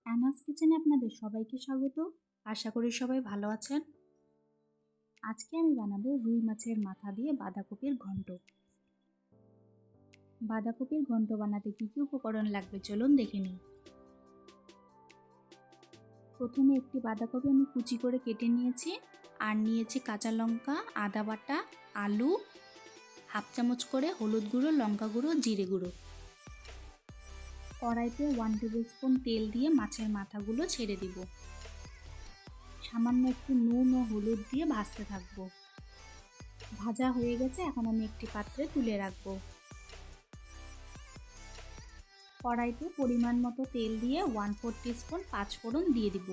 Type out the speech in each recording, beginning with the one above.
অ্যানাস কিচেনে আপনাদের সবাইকে স্বাগত। আশা করি সবাই ভালো আছেন। আজকে আমি বানাবো রুই মাছের মাথা দিয়ে বাঁধাকপির ঘন্ট। বাঁধাকপির ঘন্ট বানাতে কী কী উপকরণ লাগবে চলুন দেখে নিই। প্রথমে একটি বাঁধাকপি আমি কুচি করে কেটে নিয়েছি, আর নিয়েছি কাঁচা লঙ্কা, আদা বাটা, আলু, হাফ চামচ করে হলুদ গুঁড়ো, লঙ্কা গুঁড়ো, জিরে গুঁড়ো। কড়াইতে 1 টেবিল স্পুন তেল দিয়ে মাছের মাথাগুলো ছেড়ে দিব। সামান্য একটু নুন ও হলুদ দিয়ে ভাজতে থাকবো। ভাজা হয়ে গেছে, এখন আমি একটি পাত্রে তুলে রাখবো। কড়াইতে পরিমাণ মতো তেল দিয়ে 1/4 টিস্পুন পাঁচফোড়ন দিয়ে দিব।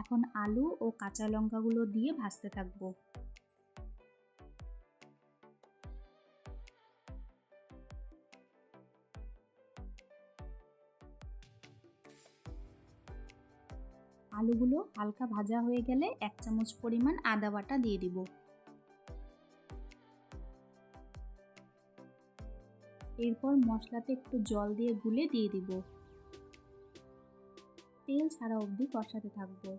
এখন আলু ও কাঁচা লঙ্কাগুলো দিয়ে ভাজতে থাকবো। আলুগুলো হালকা ভাজা হয়ে গেলে 1 চামচ পরিমাণ আদা বাটা দিয়ে দিব। এরপর মশলাতে একটু জল দিয়ে গুলে দিয়ে দিব। তেল ছাড়া অবধি কষাতে থাকবো।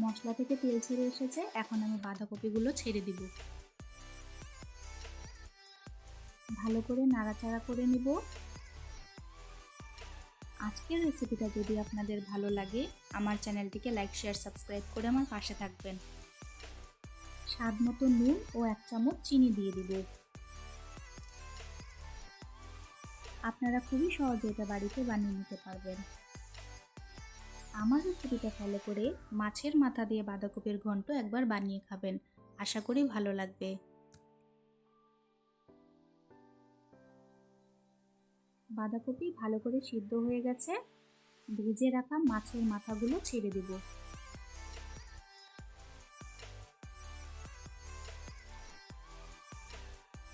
মশলা থেকে তেল ছেড়ে এসেছে, এখন আমি বাঁধাকপিগুলো ছেড়ে দিব। ভালো করে নাড়াচাড়া করে নিব। আজকের রেসিপিটা যদি আপনাদের ভালো লাগে, আমার চ্যানেলটিকে লাইক, শেয়ার, সাবস্ক্রাইব করে আমার পাশে থাকবেন। স্বাদ মতো নুন ও 1 চামচ চিনি দিয়ে দিব। আপনারা খুবই সহজে এটা বাড়িতে বানিয়ে নিতে পারবেন। আমার রেসিপিটা ফলো করে মাছের মাথা দিয়ে বাঁধাকপির ঘন্ট একবার বানিয়ে খাবেন, আশা করি ভালো লাগবে। বাঁধাকপি ভালো করে সিদ্ধ হয়ে গেছে, ভেজে রাখা মাছের মাথাগুলো ছেড়ে দেব।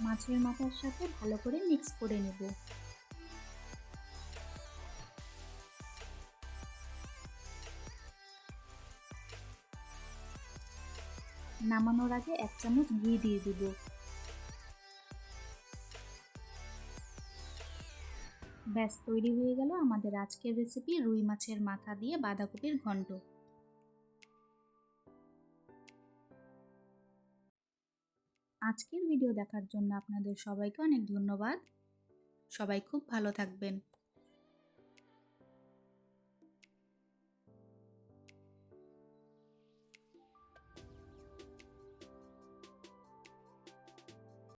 মাছের মাথার সাথে ভালো করে মিক্স করে নেব। নামানোর আগে 1 চামচ ঘি দিয়ে দিব। ব্যাস তৈরি হয়ে গেল আমাদের আজকের রেসিপি রুই মাছের মাথা দিয়ে বাঁধাকপির ঘন্ট। আজকের ভিডিও দেখার জন্য আপনাদের সবাইকে অনেক ধন্যবাদ। সবাই খুব ভালো থাকবেন।